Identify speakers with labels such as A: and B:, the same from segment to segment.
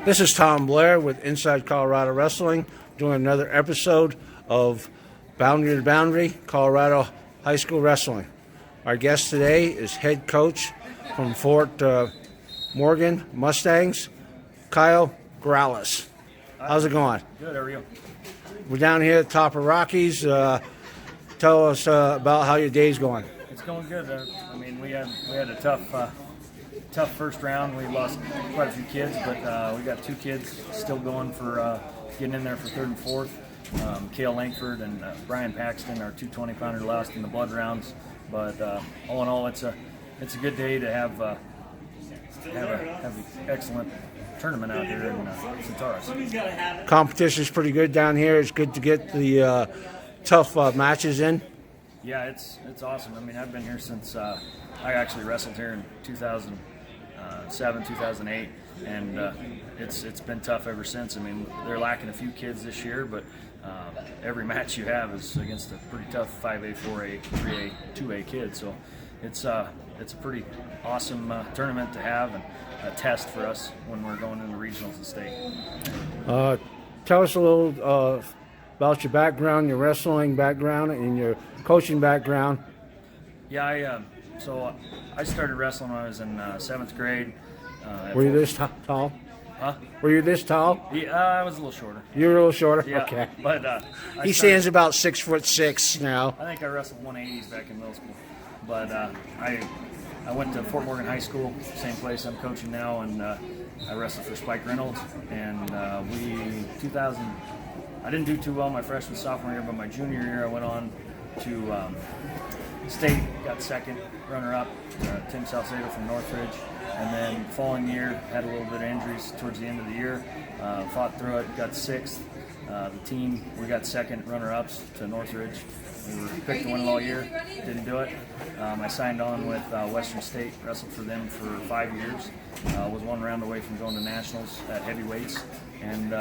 A: This is Tom Blair with Inside Colorado Wrestling, doing another episode of Boundary to Boundary, Colorado High School Wrestling. Our guest today is head coach from Fort Morgan Mustangs, Kyle Graulus. How's it going?
B: Good, how are you?
A: We're down here at the top of Rockies. Tell us about how your day's going.
B: It's going good. We had a tough first round. We lost quite a few kids, but we got two kids still going for getting in there for third and fourth. Cale Langford and Brian Paxton, our 220-pounder, lost in the blood rounds. But all in all, it's a good day to have an excellent tournament out here in Centaurus.
A: Competition's pretty good down here. It's good to get the tough matches in.
B: Yeah, it's awesome. I've been here since I actually wrestled here in 2007, 2008, and it's been tough ever since. They're lacking a few kids this year, but every match you have is against a pretty tough 5A, 4A, 3A, 2A kid. So it's a pretty awesome tournament to have and a test for us when we're going into regionals and state.
A: Tell us a little about your background, your wrestling background, and your coaching background.
B: Yeah, so I started wrestling when I was in 7th grade.
A: Were you this tall?
B: Huh?
A: Were you this tall?
B: Yeah, I was a little shorter.
A: You were a little shorter?
B: Yeah,
A: okay.
B: But
A: he stands about 6'6" now.
B: I think I wrestled 180s back in middle school. But I went to Fort Morgan High School, same place I'm coaching now, and I wrestled for Spike Reynolds. And I didn't do too well my freshman, sophomore year, but my junior year I went on to state, got second, runner-up, Tim Salcedo from Northridge. And then following year, had a little bit of injuries towards the end of the year, fought through it, got sixth. The team, we got second runner-ups to Northridge. We were picked to win it all year, didn't do it. I signed on with Western State, wrestled for them for 5 years. Was one round away from going to nationals at heavyweights. And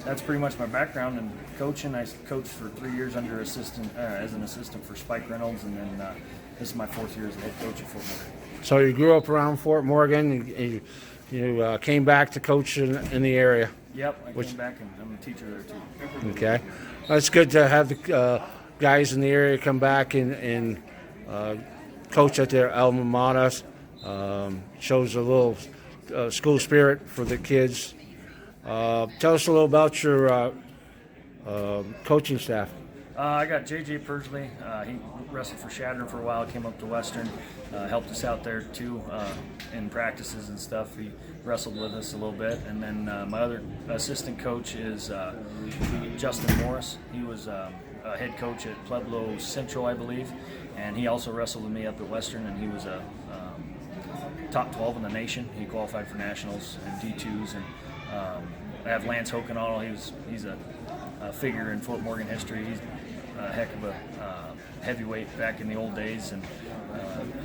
B: that's pretty much my background in coaching. I coached for 3 years as an assistant for Spike Reynolds, and then this is my 4th year as a head coach at Fort Morgan.
A: So you grew up around Fort Morgan. You came back to coach in the area.
B: Yep, I came back, and I'm a teacher there too.
A: Okay, well, it's good to have the guys in the area come back and coach at their alma mater. Shows a little school spirit for the kids. Tell us a little about your coaching staff.
B: I got J.J. Persley. He wrestled for Shadron for a while, came up to Western, helped us out there too in practices and stuff. He wrestled with us a little bit. And then my other assistant coach is Justin Morris. He was a head coach at Pueblo Central, I believe, and he also wrestled with me up at Western, and he was a top 12 in the nation. He qualified for nationals and D2s. And I have Lance Hokenall. He's a figure in Fort Morgan history. He's a heck of a heavyweight back in the old days, and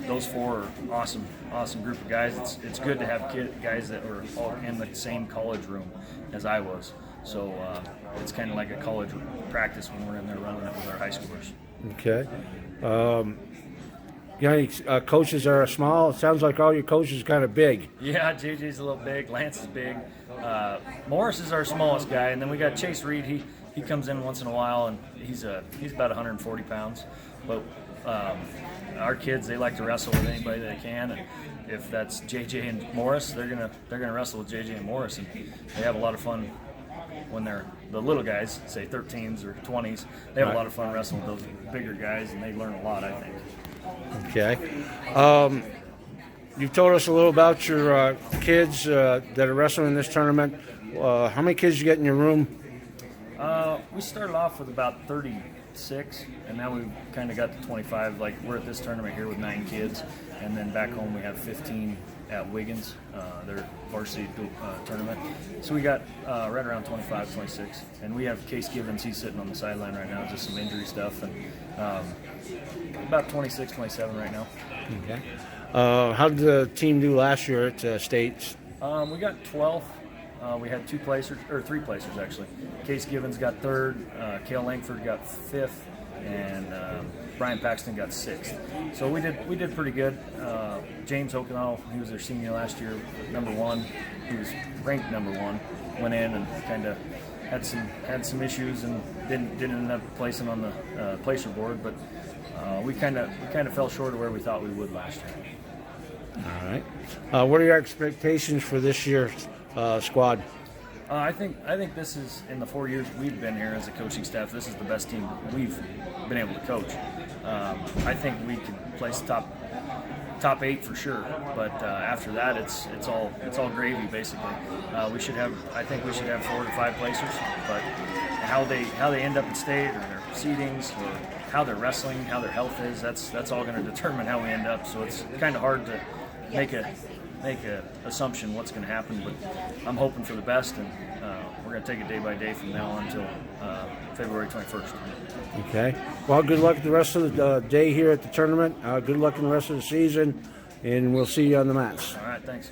B: those four are awesome group of guys. It's good to have guys that were all in the same college room as I was. So it's kind of like a college practice when we're in there running it with our high schoolers.
A: Okay. Coaches are small. It sounds like all your coaches are kind of big.
B: Yeah, JJ's a little big. Lance is big. Morris is our smallest guy, and then we got Chase Reed. He comes in once in a while, and he's about 140 pounds. But our kids, they like to wrestle with anybody they can, and if that's JJ and Morris, they're gonna wrestle with JJ and Morris, and they have a lot of fun when they're the little guys, say 13s or 20s. They have a lot of fun wrestling with those bigger guys, and they learn a lot, I think.
A: Okay. You've told us a little about your kids that are wrestling in this tournament. How many kids you get in your room?
B: We started off with about 36, and now we've kind of got to 25. Like, we're at this tournament here with 9 kids, and then back home we have 15 at Wiggins, their varsity tournament. So we got right around 25, 26. And we have Case Gibbons, he's sitting on the sideline right now, just some injury stuff. And about 26, 27 right now.
A: Okay. How did the team do last year at States?
B: We got 12th. We had 3 placers actually. Case Gibbons got 3rd. Cale Langford got 5th. and Brian Paxton got 6th. So we did pretty good. James Okinall, he was their senior last year, number 1. He was ranked number 1. Went in and kind of had some issues and didn't end up placing on the placer board, but we kind of fell short of where we thought we would last year.
A: All right. What are your expectations for this year's squad?
B: I think this is, in the 4 years we've been here as a coaching staff, this is the best team we've been able to coach. I think we can place top 8 for sure, but after that it's all gravy basically. I think we should have 4 to 5 placers, but how they end up in state or their seedings or how they're wrestling, how their health is, that's all going to determine how we end up. So it's kind of hard to make a assumption what's going to happen, but I'm hoping for the best, and we're going to take it day by day from now on until February 21st.
A: Okay. Well, good luck the rest of the day here at the tournament. Good luck in the rest of the season, and we'll see you on the mats.
B: All right, thanks.